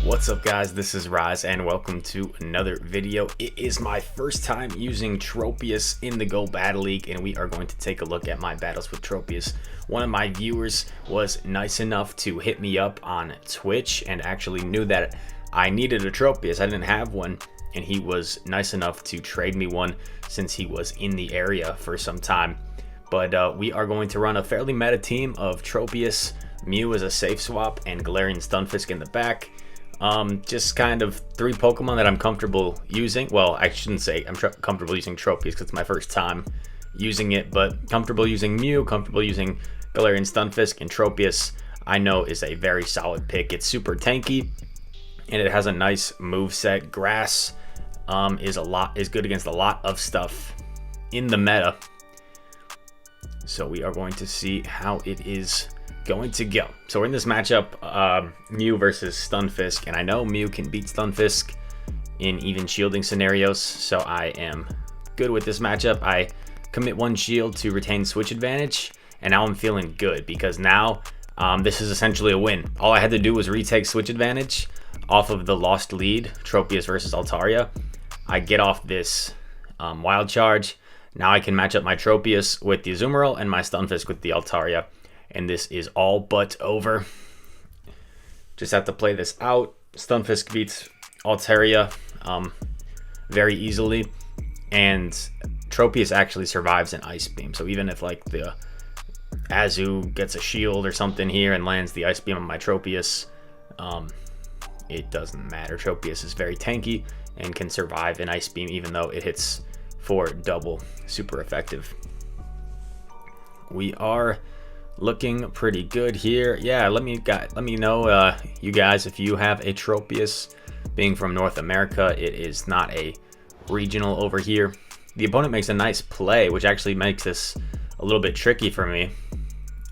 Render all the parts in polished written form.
What's up guys, this is Rise and welcome to another video. It is my first time using Tropius in the Go Battle League and we are going to take a look at my battles with Tropius. One of my viewers was nice enough to hit me up on Twitch and actually knew that I needed a Tropius. I didn't have one and he was nice enough to trade me one since he was in the area for some time. But we are going to run a fairly meta team of Tropius, Mew as a safe swap, and Galarian Stunfisk in the back. Just kind of three Pokemon that I'm comfortable using. Well, I shouldn't say I'm comfortable using Tropius because it's my first time using it, but comfortable using Mew, comfortable using Galarian Stunfisk, and Tropius I know is a very solid pick. It's super tanky and it has a nice move set. Grass is good against a lot of stuff in the meta. So we are going to see how it is going to go. So we're in this matchup, Mew versus Stunfisk, and I know Mew can beat Stunfisk in even shielding scenarios, so I am good with this matchup. I commit one shield to retain switch advantage, and now I'm feeling good because now this is essentially a win. All I had to do was retake switch advantage off of the lost lead, Tropius versus Altaria. I get off this wild charge. Now I can match up my Tropius with the Azumarill and my Stunfisk with the Altaria. And this is all but over. Just have to play this out. Stunfisk beats Altaria very easily. And Tropius actually survives an Ice Beam. So even if like the Azu gets a shield or something here and lands the Ice Beam on my Tropius, it doesn't matter. Tropius is very tanky and can survive an Ice Beam even though it hits for double. Super effective. We are looking pretty good here. Yeah, let me know you guys if you have a Tropius. Being from North America, it is not a regional over here. The opponent makes a nice play, which actually makes this a little bit tricky for me.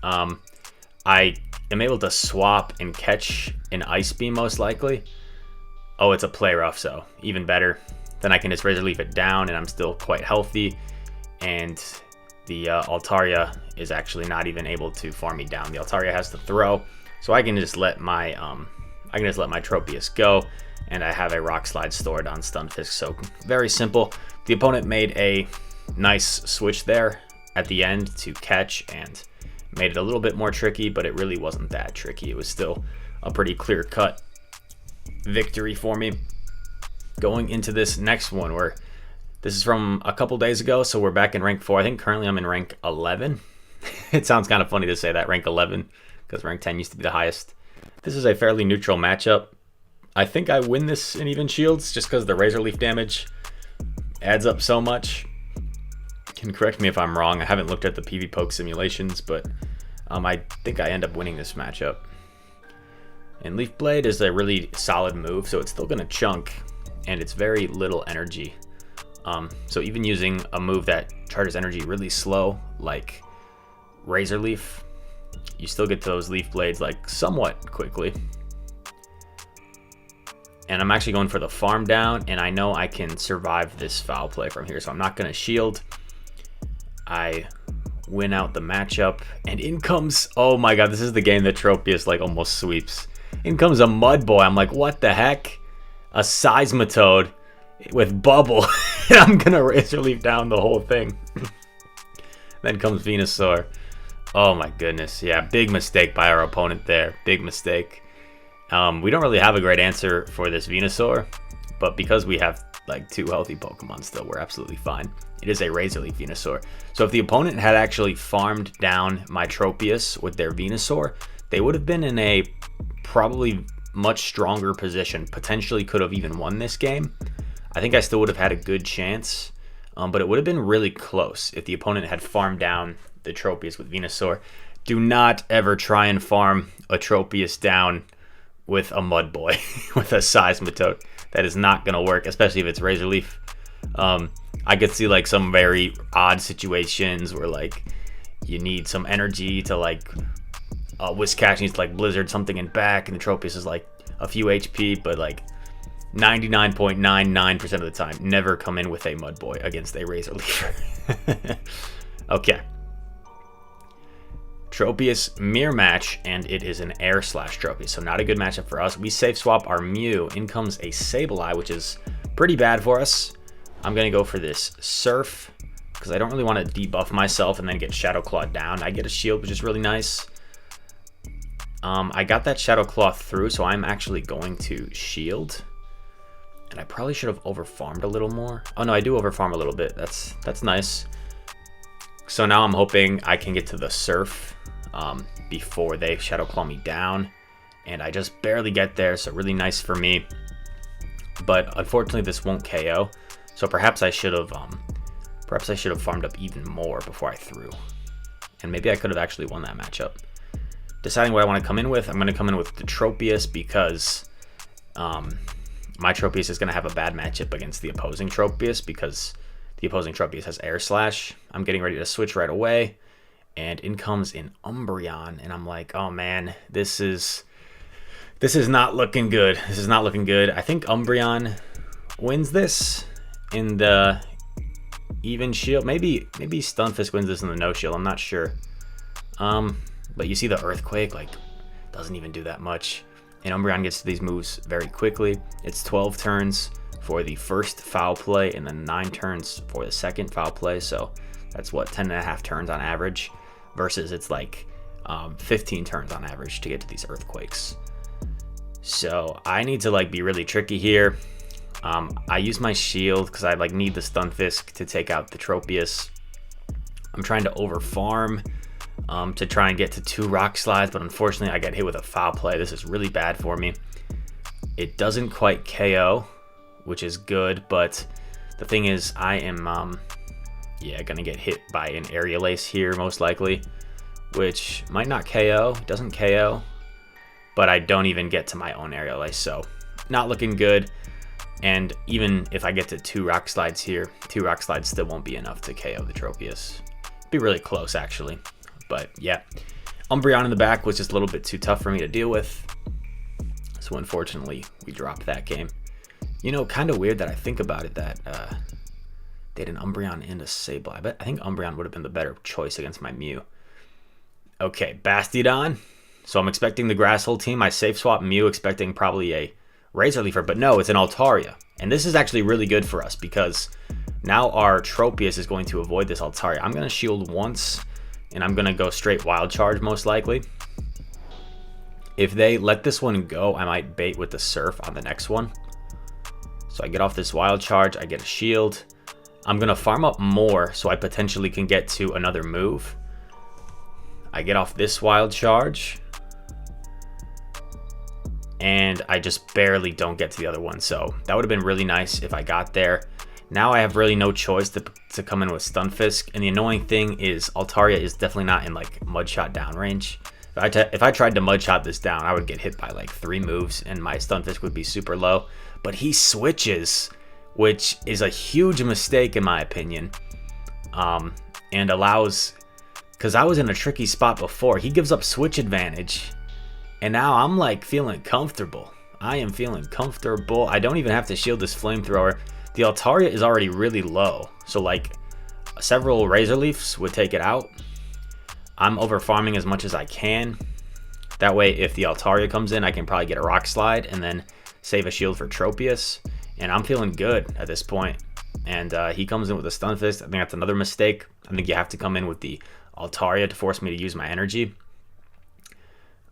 I am able to swap and catch an Ice Beam most likely. Oh, it's a play rough, so even better. Then I can just Razor Leaf it down and I'm still quite healthy, and the Altaria is actually not even able to farm me down. The Altaria has to throw, so I can just let my Tropius go, and I have a Rock Slide stored on Stunfisk. So very simple. The opponent made a nice switch there at the end to catch and made it a little bit more tricky, but it really wasn't that tricky. It was still a pretty clear-cut victory for me. Going into this next one, where this is from a couple days ago, so we're back in rank 4. I think currently I'm in rank 11. It sounds kind of funny to say that, rank 11, because rank 10 used to be the highest. This is a fairly neutral matchup. I think I win this in even shields just because the Razor Leaf damage adds up so much. You can correct me if I'm wrong. I haven't looked at the PvPoke simulations, but I think I end up winning this matchup. And Leaf Blade is a really solid move, so it's still going to chunk, and it's very little energy. So even using a move that charges energy really slow, like Razor Leaf, you still get to those Leaf Blades like somewhat quickly. And I'm actually going for the farm down, and I know I can survive this foul play from here, so I'm not going to shield. I win out the matchup, and in comes, oh my god, this is the game that Tropius like almost sweeps. In comes a Mud Boy. I'm like, what the heck? A Seismitoad with Bubble. And I'm going to Razor Leaf down the whole thing. Then comes Venusaur. Oh my goodness. Yeah, big mistake by our opponent there. Big mistake. We don't really have a great answer for this Venusaur, but because we have like two healthy Pokemon still, we're absolutely fine. It is a Razor Leaf Venusaur. So if the opponent had actually farmed down my Tropius with their Venusaur, they would have been in a probably much stronger position. Potentially could have even won this game. I think I still would have had a good chance, but it would have been really close if the opponent had farmed down the Tropius with Venusaur. Do not ever try and farm a Tropius down with a Mud Boy, with a Seismitoad. That is not going to work, especially if it's Razor Leaf. I could see like some very odd situations where like you need some energy to like Whiscash needs to like Blizzard something in back, and the Tropius is like a few HP, but like 99.99% of the time, never come in with a Mud Boy against a Razor Leaf. Okay. Tropius mirror match, and it is an air slash Tropius, so not a good matchup for us. We safe swap our Mew. In comes a Sableye, which is pretty bad for us. I'm going to go for this Surf because I don't really want to debuff myself and then get Shadow Claw down. I get a shield, which is really nice. I got that Shadow Claw through, so I'm actually going to shield. And I probably should have overfarmed a little more. Oh no, I do overfarm a little bit. That's nice. So now I'm hoping I can get to the Surf before they Shadow Claw me down. And I just barely get there, so really nice for me. But unfortunately, this won't KO. So perhaps I should have farmed up even more before I threw. And maybe I could have actually won that matchup. Deciding what I want to come in with, I'm going to come in with the Tropius because my Tropius is going to have a bad matchup against the opposing Tropius because the opposing Tropius has Air Slash. I'm getting ready to switch right away, and in comes an Umbreon, and I'm like, oh man, this is not looking good. This is not looking good. I think Umbreon wins this in the even shield. Maybe Stunfisk wins this in the no shield. I'm not sure. But you see the Earthquake, like, doesn't even do that much. And Umbreon gets to these moves very quickly. It's 12 turns for the first foul play and then 9 turns for the second foul play. So that's what, 10.5 turns on average versus it's like 15 turns on average to get to these Earthquakes. So I need to like be really tricky here. I use my shield because I like need the Stunfisk to take out the Tropius. I'm trying to overfarm to try and get to 2 Rock Slides, but unfortunately I get hit with a foul play. This is really bad for me. It doesn't quite KO, which is good, but the thing is I am gonna get hit by an Aerial Ace here most likely, which might not KO. It doesn't KO, but I don't even get to my own Aerial Ace, so not looking good. And even if I get to 2 Rock Slides here, 2 Rock Slides still won't be enough to KO the Tropius. Be really close actually. But yeah, Umbreon in the back was just a little bit too tough for me to deal with. So unfortunately, we dropped that game. You know, kind of weird that I think about it that they had an Umbreon and a Sableye. But I think Umbreon would have been the better choice against my Mew. Okay, Bastiodon. So I'm expecting the Grass Hole team. I safe swap Mew, expecting probably a Razor Leafer. But no, it's an Altaria. And this is actually really good for us because now our Tropius is going to avoid this Altaria. I'm going to shield once. And I'm going to go straight Wild Charge most likely. If they let this one go, I might bait with the Surf on the next one. So I get off this Wild Charge, I get a shield. I'm going to farm up more so I potentially can get to another move. I get off this Wild Charge. And I just barely don't get to the other one. So that would have been really nice if I got there. Now I have really no choice to come in with Stunfisk, and the annoying thing is Altaria is definitely not in like Mudshot down range. If I tried to Mudshot this down, I would get hit by like 3 moves and my Stunfisk would be super low. But he switches, which is a huge mistake in my opinion, and allows, because I was in a tricky spot before, he gives up switch advantage, and now I'm like feeling comfortable. I am feeling comfortable. I don't even have to shield this Flamethrower. The Altaria is already really low, so like several Razor Leafs would take it out. I'm over farming as much as I can. That way, if the Altaria comes in, I can probably get a Rock Slide and then save a shield for Tropius. And I'm feeling good at this point. And he comes in with a Stunfisk. I think that's another mistake. I think you have to come in with the Altaria to force me to use my energy.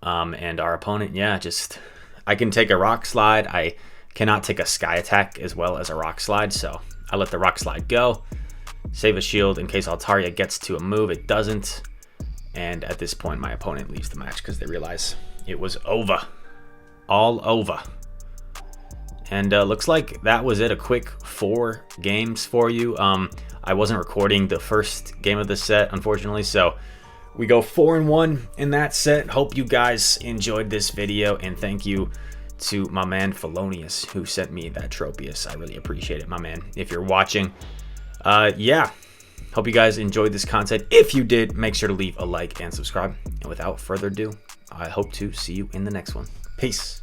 And our opponent, yeah, just I can take a Rock Slide. I cannot take a Sky Attack as well as a Rock Slide, so I let the Rock Slide go, save a shield in case Altaria gets to a move. It doesn't, and at this point my opponent leaves the match because they realize it was over, all over. And looks like that was it, a quick 4 games for you. I wasn't recording the first game of the set, unfortunately, so we go 4-1 in that set. Hope you guys enjoyed this video, and thank you to my man Felonius who sent me that Tropius. I really appreciate it, my man, if you're watching. Yeah, hope you guys enjoyed this content. If you did, make sure to leave a like and subscribe. And without further ado, I hope to see you in the next one. Peace.